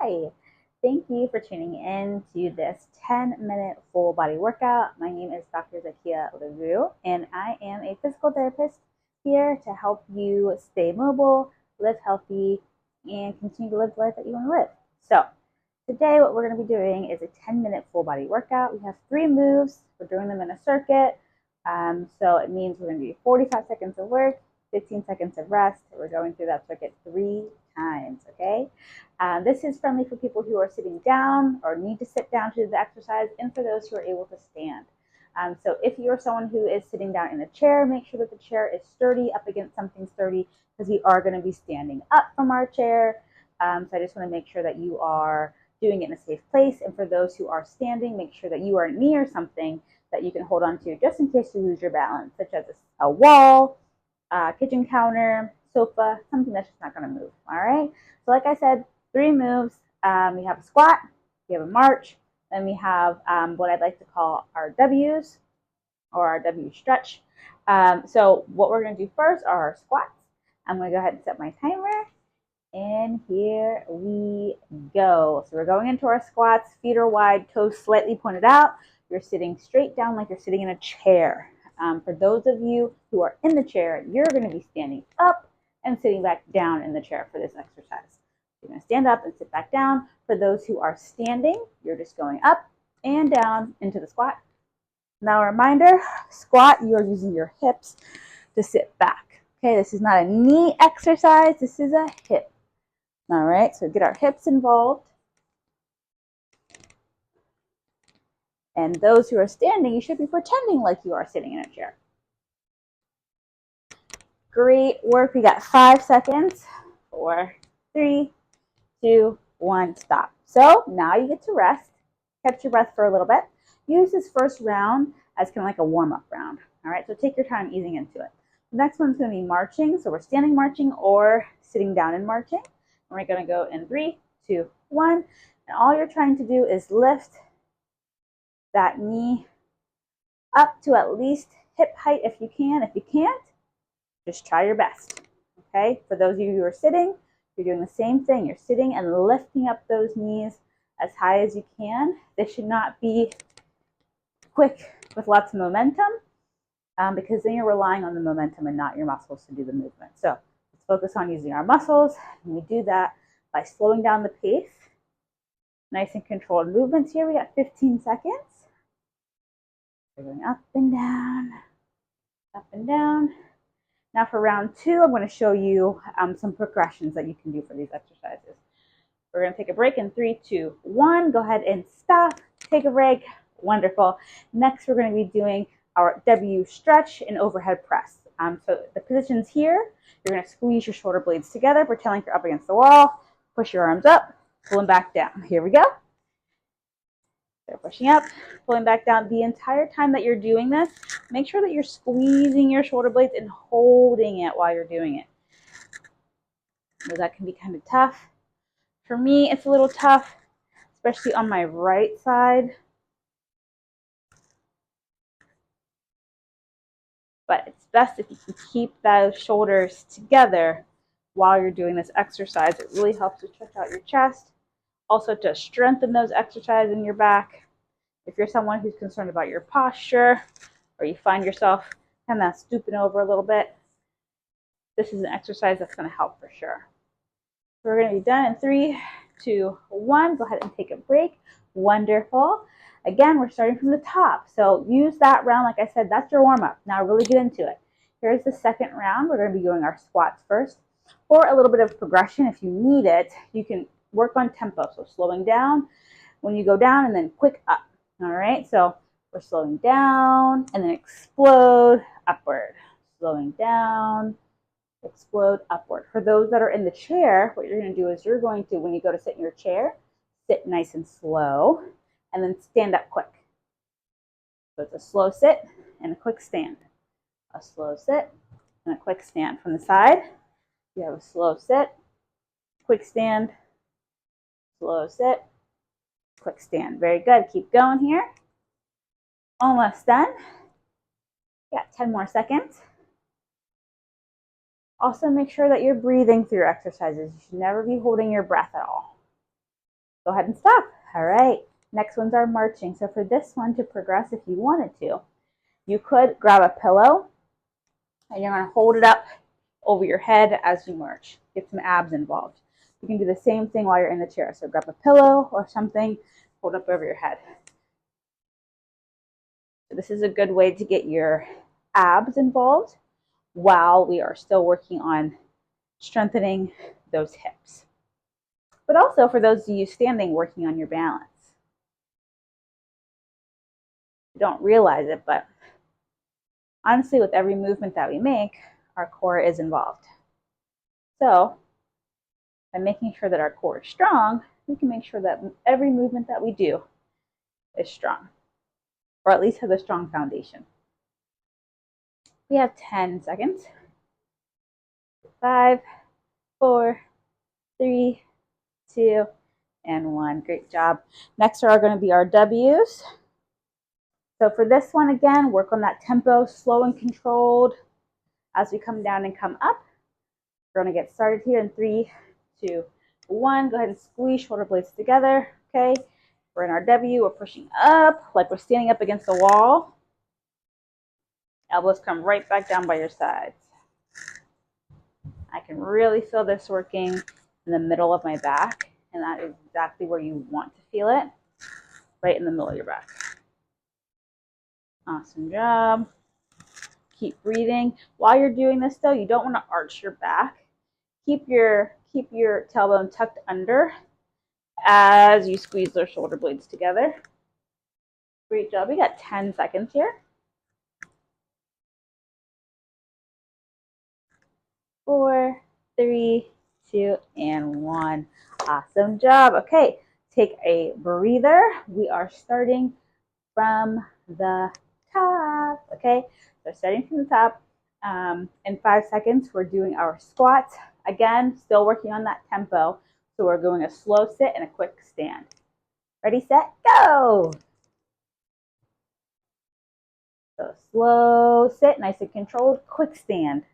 Hi, thank you for tuning in to this 10-minute full body workout. My name is Dr. Zakia LaRue, and I am a physical therapist here to help you stay mobile, live healthy, and continue to live the life that you want to live. So, today what we're going to be doing is a 10-minute full body workout. We have 3 moves. We're doing them in a circuit. So it means we're going to do 45 seconds of work, 15 seconds of rest. We're going through that circuit 3 times, okay? This is friendly for people who are sitting down or need to sit down to do the exercise, and for those who are able to stand. So if you're someone who is sitting down in a chair, make sure that the chair is sturdy up against something sturdy, because we are going to be standing up from our chair. So I just want to make sure that you are doing it in a safe place. And for those who are standing, make sure that you are near something that you can hold on to just in case you lose your balance, such as a wall, kitchen counter, sofa, something that's just not going to move. All right. So like I said, 3 moves. We have a squat, we have a march, then we have what I'd like to call our W's, or our W stretch. So what we're going to do first are our squats. I'm going to go ahead and set my timer. And here we go. So we're going into our squats. Feet are wide, toes slightly pointed out. You're sitting straight down like you're sitting in a chair. For those of you who are in the chair, you're going to be standing up and sitting back down in the chair for this exercise. You're going to stand up and sit back down. For those who are standing, you're just going up and down into the squat. Now a reminder, squat, you're using your hips to sit back. Okay, this is not a knee exercise, this is a hip. All right, so get our hips involved. And those who are standing, you should be pretending like you are sitting in a chair. Great work. We got 5 seconds. 4, 3, 2, 1, stop. So now you get to rest. Catch your breath for a little bit. Use this first round as kind of like a warm-up round. All right, so take your time easing into it. The next one's going to be marching. So we're standing marching or sitting down and marching. And we're going to go in 3, 2, 1. And all you're trying to do is lift that knee up to at least hip height if you can. If you can't, just try your best. Okay, for those of you who are sitting, you're doing the same thing. You're sitting and lifting up those knees as high as you can. This should not be quick with lots of momentum, because then you're relying on the momentum and not your muscles to do the movement. So let's focus on using our muscles, and we do that by slowing down the pace. Nice and controlled movements here. We got 15 seconds. We're going up and down, up and down. Now for round 2, I'm going to show you some progressions that you can do for these exercises. We're going to take a break in 3, 2, 1. Go ahead and stop. Take a break. Wonderful. Next, we're going to be doing our W stretch and overhead press. So the positions here, you're going to squeeze your shoulder blades together, pretending you're up against the wall. Push your arms up, pull them back down. Here we go. So pushing up, pulling back down. The entire time that you're doing this, make sure that you're squeezing your shoulder blades and holding it while you're doing it. So that can be kind of tough. For me, it's a little tough, especially on my right side. But it's best if you can keep those shoulders together while you're doing this exercise. It really helps to stretch out your chest. Also to strengthen those exercises in your back. If you're someone who's concerned about your posture, or you find yourself kind of stooping over a little bit, this is an exercise that's going to help for sure. So we're going to be done in 3, 2, 1. Go ahead and take a break. Wonderful. Again, we're starting from the top. So use that round. Like I said, that's your warm-up. Now really get into it. Here's the second round. We're going to be doing our squats first. For a little bit of progression, if you need it, you can work on tempo. So slowing down when you go down and then quick up. All right, so we're slowing down and then explode upward. Slowing down, explode upward. For those that are in the chair, what you're going to do is you're going to, when you go to sit in your chair, sit nice and slow and then stand up quick. So it's a slow sit and a quick stand. A slow sit and a quick stand. From the side, you have a slow sit, quick stand, slow sit, quick stand. Very good. Keep going here. Almost done. Got 10 more seconds. Also make sure that you're breathing through your exercises. You should never be holding your breath at all. Go ahead and stop. All right. Next ones are marching. So for this one to progress, if you wanted to, you could grab a pillow and you're going to hold it up over your head as you march. Get some abs involved. You can do the same thing while you're in the chair. So grab a pillow or something, hold up over your head. So this is a good way to get your abs involved while we are still working on strengthening those hips. But also for those of you standing, working on your balance. You don't realize it, but honestly, with every movement that we make, our core is involved. So by making sure that our core is strong, we can make sure that every movement that we do is strong, or at least has a strong foundation. We have 10 seconds. 5, 4, 3, 2, and 1. Great job. Next are going to be our W's. So for this one, again, work on that tempo, slow and controlled as we come down and come up. We're going to get started here in 3, 2, 1. Go ahead and squeeze shoulder blades together. Okay. We're in our W. We're pushing up like we're standing up against the wall. Elbows come right back down by your sides. I can really feel this working in the middle of my back, and that is exactly where you want to feel it, right in the middle of your back. Awesome job. Keep breathing. While you're doing this, though, you don't want to arch your back. Keep your tailbone tucked under as you squeeze those shoulder blades together. Great job. We got 10 seconds here. 4, 3, 2, and 1. Awesome job. Okay, take a breather. We are starting from the top. Okay, so starting from the top. In 5 seconds, we're doing our squats. Again, still working on that tempo. So we're doing a slow sit and a quick stand. Ready, set, go. So slow sit, nice and controlled, quick stand.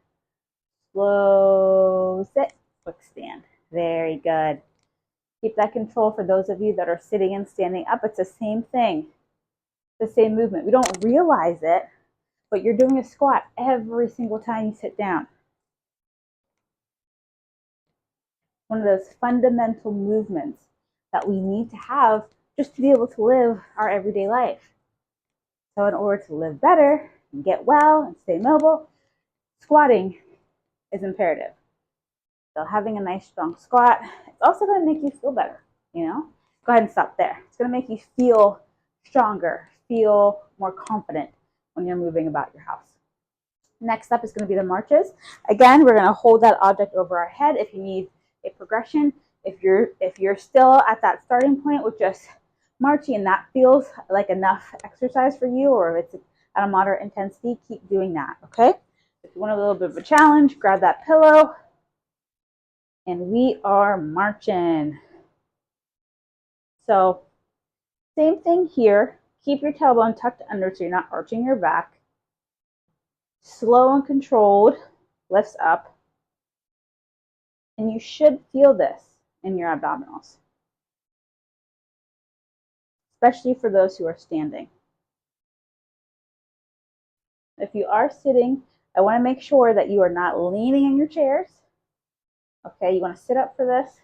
Slow sit, quick stand. Very good. Keep that control for those of you that are sitting and standing up. It's the same thing, the same movement. We don't realize it, but you're doing a squat every single time you sit down. One of those fundamental movements that we need to have just to be able to live our everyday life. So in order to live better and get well and stay mobile, squatting is imperative. So having a nice strong squat, it's also going to make you feel better, you know? Go ahead and stop there. It's going to make you feel stronger, feel more confident when you're moving about your house. Next up is going to be the marches. Again, we're going to hold that object over our head if you need a progression. If you're still at that starting point with just marching and that feels like enough exercise for you, or if it's at a moderate intensity, keep doing that, okay? If you want a little bit of a challenge, grab that pillow, and we are marching. So same thing here. Keep your tailbone tucked under so you're not arching your back. Slow and controlled, lifts up. And you should feel this in your abdominals, especially for those who are standing. If you are sitting, I want to make sure that you are not leaning in your chairs. Okay, you want to sit up for this.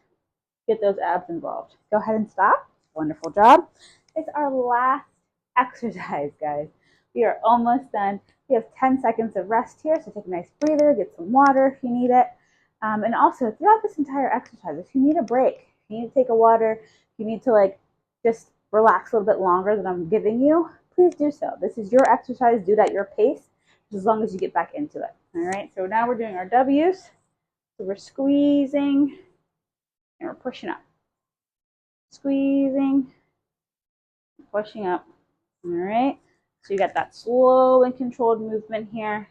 Get those abs involved. Go ahead and stop. Wonderful job. It's our last exercise, guys. We are almost done. We have 10 seconds of rest here, so take a nice breather, get some water if you need it. And also, throughout this entire exercise, if you need a break, if you need to take a water, if you need to just relax a little bit longer than I'm giving you, please do so. This is your exercise. Do it at your pace, as long as you get back into it. All right, so now we're doing our W's. So we're squeezing and we're pushing up. Squeezing, pushing up. All right, so you got that slow and controlled movement here,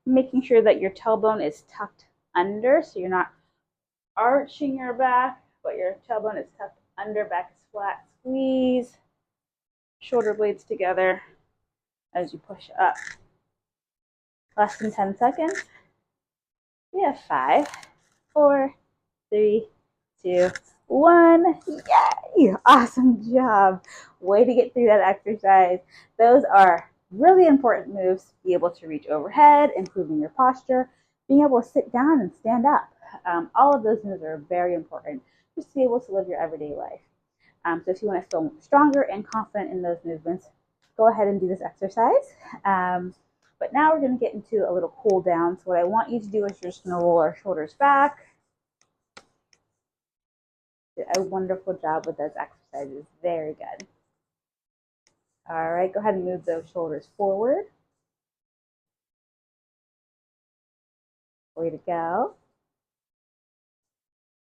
making sure that your tailbone is tucked under, so you're not arching your back, but your tailbone is tucked under, back is flat. Squeeze, shoulder blades together as you push up. Less than 10 seconds. We have 5, 4, 3, 2, 1. Yay! Awesome job. Way to get through that exercise. Those are really important moves to be able to reach overhead, improving your posture, being able to sit down and stand up. All of those moves are very important just to be able to live your everyday life. So if you want to feel stronger and confident in those movements, go ahead and do this exercise. But now we're going to get into a little cool down. So what I want you to do is you're just going to roll our shoulders back. Did a wonderful job with those exercises. Very good. All right, go ahead and move those shoulders forward. Way to go.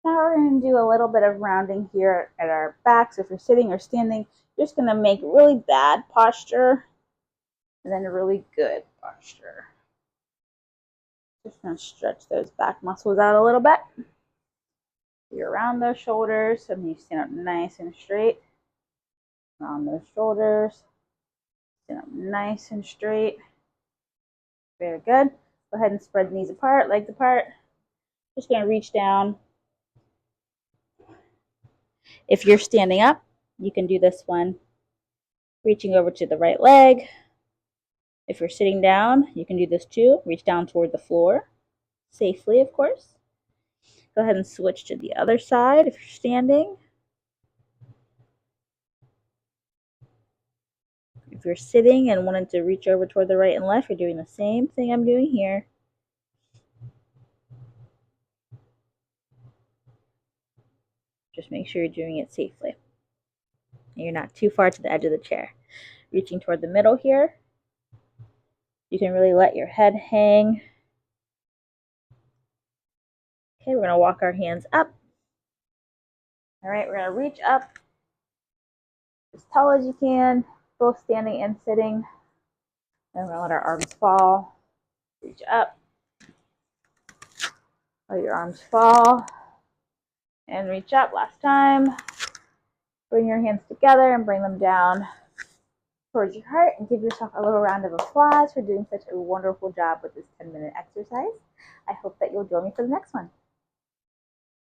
Now we're going to do a little bit of rounding here at our back. So if you're sitting or standing, you're just going to make really bad posture and then a really good posture. Just going to stretch those back muscles out a little bit. You're around those shoulders, and you stand up nice and straight. Around those shoulders, stand up nice and straight. Very good. Go ahead and spread the knees apart, legs apart. Just going to reach down. If you're standing up, you can do this one reaching over to the right leg. If you're sitting down, you can do this too. Reach down toward the floor, safely, of course. Go ahead and switch to the other side if you're standing. If you're sitting and wanting to reach over toward the right and left, you're doing the same thing I'm doing here. Just make sure you're doing it safely. And you're not too far to the edge of the chair. Reaching toward the middle here. You can really let your head hang. Okay, we're going to walk our hands up. All right, we're going to reach up as tall as you can, both standing and sitting. Then we're going to let our arms fall. Reach up. Let your arms fall. And reach up. Last time. Bring your hands together and bring them down towards your heart, and give yourself a little round of applause for doing such a wonderful job with this 10-minute exercise. I hope that you'll join me for the next one.